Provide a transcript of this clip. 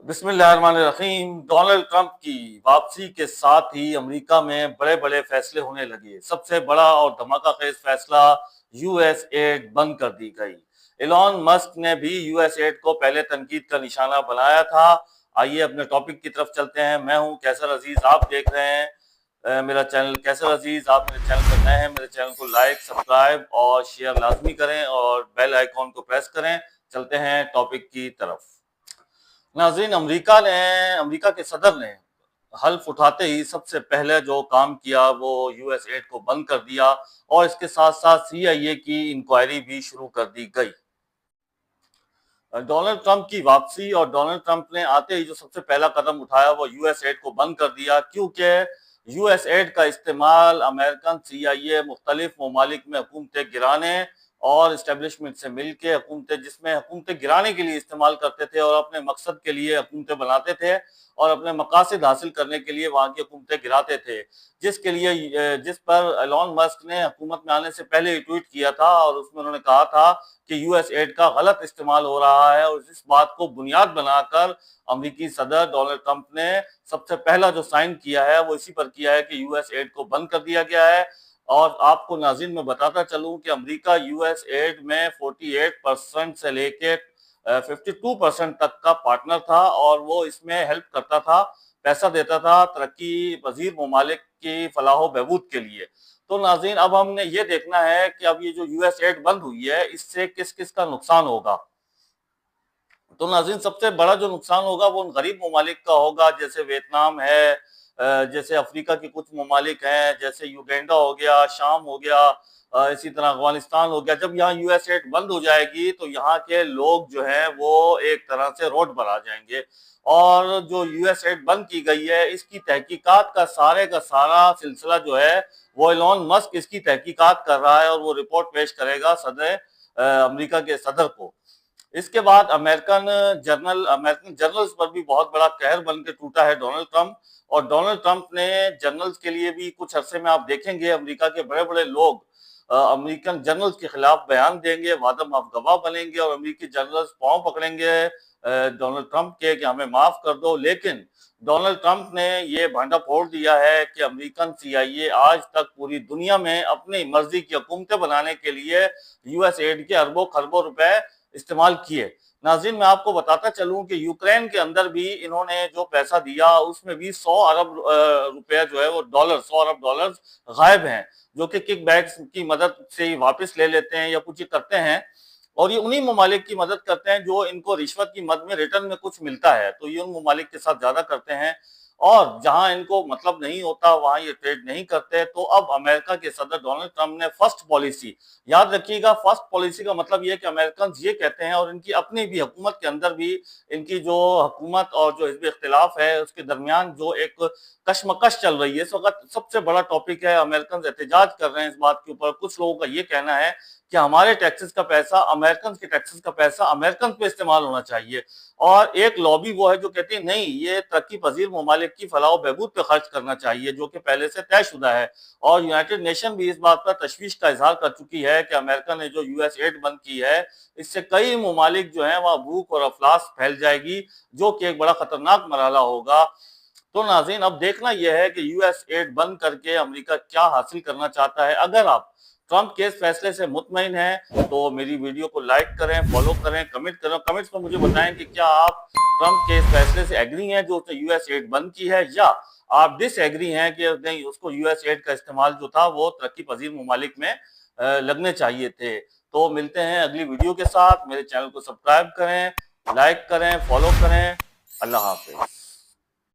बिस्मिल्लाहिर्रहमानिर्रहीम। Donald Trump की वापसी के साथ ही अमेरिका में बड़े बड़े फैसले होने लगे। सबसे बड़ा और धमाका खेज फैसला, यूएस एड बंद कर दी गई। एलॉन मस्क ने भी यूएस एड को पहले तनकीद का निशाना बनाया था। आइए अपने टॉपिक की तरफ चलते हैं। मैं हूं कैसर अजीज, आप देख रहे हैं मेरा चैनल कैसर अजीज। आप मेरे चैनल पर नए हैं, मेरे चैनल को लाइक, सब्सक्राइब और शेयर लाजमी करें और बेल आइकॉन को प्रेस करें। चलते हैं टॉपिक की तरफ। नाज़रीन, अमेरिका के सदर ने हल्फ उठाते ही सबसे पहले जो काम किया वो यूएस एड को बंद कर दिया और इसके साथ साथ सीआईए की इंक्वायरी भी शुरू कर दी गई। डोनाल्ड ट्रंप की वापसी और डोनाल्ड ट्रंप ने आते ही जो सबसे पहला कदम उठाया वो यूएस एड को बंद कर दिया, क्योंकि यूएस एड का इस्तेमाल अमेरिकन सीआईए मुख्तलिफ ममालिक में हुकूमतें गिराने और इस्टेब्लिशमेंट से मिलकर हुकूमतें गिराने के लिए इस्तेमाल करते थे और अपने मकसद के लिए हुकूमतें बनाते थे और अपने मकासद हासिल करने के लिए वहां की हुकूमतें गिराते थे। जिस पर एलॉन मस्क ने हुकूमत में आने से पहले ट्वीट किया था और उसमें उन्होंने कहा था कि यूएस एड का गलत इस्तेमाल हो रहा है, और इस बात को बुनियाद बनाकर अमेरिकी सदर डोनाल्ड ट्रंप ने सबसे पहला जो साइन किया है वो इसी पर किया है कि यूएस एड को बंद कर दिया गया है। और आपको नाज़रीन मैं बताता चलूं कि अमेरिका यूएस एड में 48% से लेके 52% तक का पार्टनर था और वो इसमें हेल्प करता था, पैसा देता था तरक्की पजीर ममालिक की फलाह बहबूद के लिए। तो नाज़रीन, अब हमने ये देखना है कि अब ये जो यूएस एड बंद हुई है इससे किस किस का नुकसान होगा। तो नाज़रीन, सबसे बड़ा जो नुकसान होगा वो उन गरीब ममालिक का होगा, जैसे वियतनाम है, जैसे अफ्रीका के कुछ ममालिक हैं, जैसे युगांडा हो गया, शाम हो गया, इसी तरह अफगानिस्तान हो गया। जब यहाँ यूएस एड बंद हो जाएगी तो यहाँ के लोग जो हैं वो एक तरह से रोड पर आ जाएंगे। और जो यूएस एड बंद की गई है इसकी तहकीकात का सारा सिलसिला जो है वो एलॉन मस्क इसकी तहकीकात कर रहा है और वो रिपोर्ट पेश करेगा अमेरिका के सदर को। इसके बाद अमेरिकन जर्नल्स पर भी बहुत बड़ा कहर बन के टूटा है डोनाल्ड ट्रंप। और डोनाल्ड ट्रंप ने जर्नल्स के लिए भी कुछ अरसे में आप देखेंगे अमेरिका के बड़े बड़े लोग अमेरिकन जर्नल्स के खिलाफ बयान देंगे, वादम ऑफ गवाह बनेंगे और अमेरिकी जर्नल्स पांव पकड़ेंगे डोनाल्ड ट्रंप के कि हमें माफ कर दो। लेकिन डोनाल्ड ट्रंप ने ये भांडा फोड़ दिया है कि अमेरिकन सीआईए आज तक पूरी दुनिया में अपनी मर्जी की हुकूमतें बनाने के लिए यूएस एड के अरबों खरबों रुपए इस्तेमाल किए। नाज़रीन, मैं आपको बताता चलूं कि यूक्रेन के अंदर भी इन्होंने जो पैसा दिया उसमें भी 100 अरब रुपया जो है वो 100 अरब डॉलर गायब हैं, जो कि किक बैक्स की मदद से ही वापस ले लेते हैं या कुछ करते हैं। और ये उन्हीं ममालिक की मदद करते हैं जो इनको रिश्वत की मद में रिटर्न में कुछ मिलता है, तो ये उन ममालिक के साथ ज्यादा करते हैं। और जहां इनको मतलब नहीं होता वहां ये ट्रेड नहीं करते। तो अब अमेरिका के सदर डोनाल्ड ट्रंप ने फर्स्ट पॉलिसी, याद रखिएगा, फर्स्ट पॉलिसी का मतलब ये कि अमेरिकन ये कहते हैं और इनकी अपनी भी हुकूमत के अंदर भी इनकी जो हुकूमत और जो हिज़्ब इख्तिलाफ है उसके दरमियान जो एक कशमकश चल रही है, इस वक्त सबसे बड़ा टॉपिक है। अमेरिकन एहतजाज कर रहे हैं इस बात के ऊपर। कुछ लोगों का ये कहना है कि हमारे टैक्सेस का पैसा, अमेरिकन के टैक्सेस का पैसा अमेरिकन पे इस्तेमाल होना चाहिए। और एक लॉबी वो है जो कहती है नहीं, ये तरक्की पजीर ममालिक की फलाह बहबूद पे खर्च करना चाहिए, जो कि पहले से तयशुदा है। और यूनाइटेड नेशन भी इस बात पर तशवीश का इजहार कर चुकी है कि अमेरिका ने जो यूएस एड बंद की है इससे कई ममालिक जो है वह भूख और अफलास फैल जाएगी, जो कि एक बड़ा खतरनाक मरहला होगा। तो नाज़रीन, अब देखना यह है कि यूएस एड बंद करके अमेरिका क्या हासिल करना चाहता है। अगर आप ट्रंप के इस फैसले से मुतमईन हैं तो मेरी वीडियो को लाइक करें, फॉलो करें, कमेंट करें। कमेंट्स में मुझे बताएं कि क्या आप ट्रंप के इस फैसले से एग्री हैं जो उसने यूएस एड बंद की है, या आप डिस एग्री हैं कि नहीं, उसको यूएस एड का इस्तेमाल जो था वो तरक्की पजीर ममालिक में लगने चाहिए थे। तो मिलते हैं अगली वीडियो के साथ। मेरे चैनल को सब्सक्राइब करें, लाइक करें, फॉलो करें। अल्लाह हाफिज।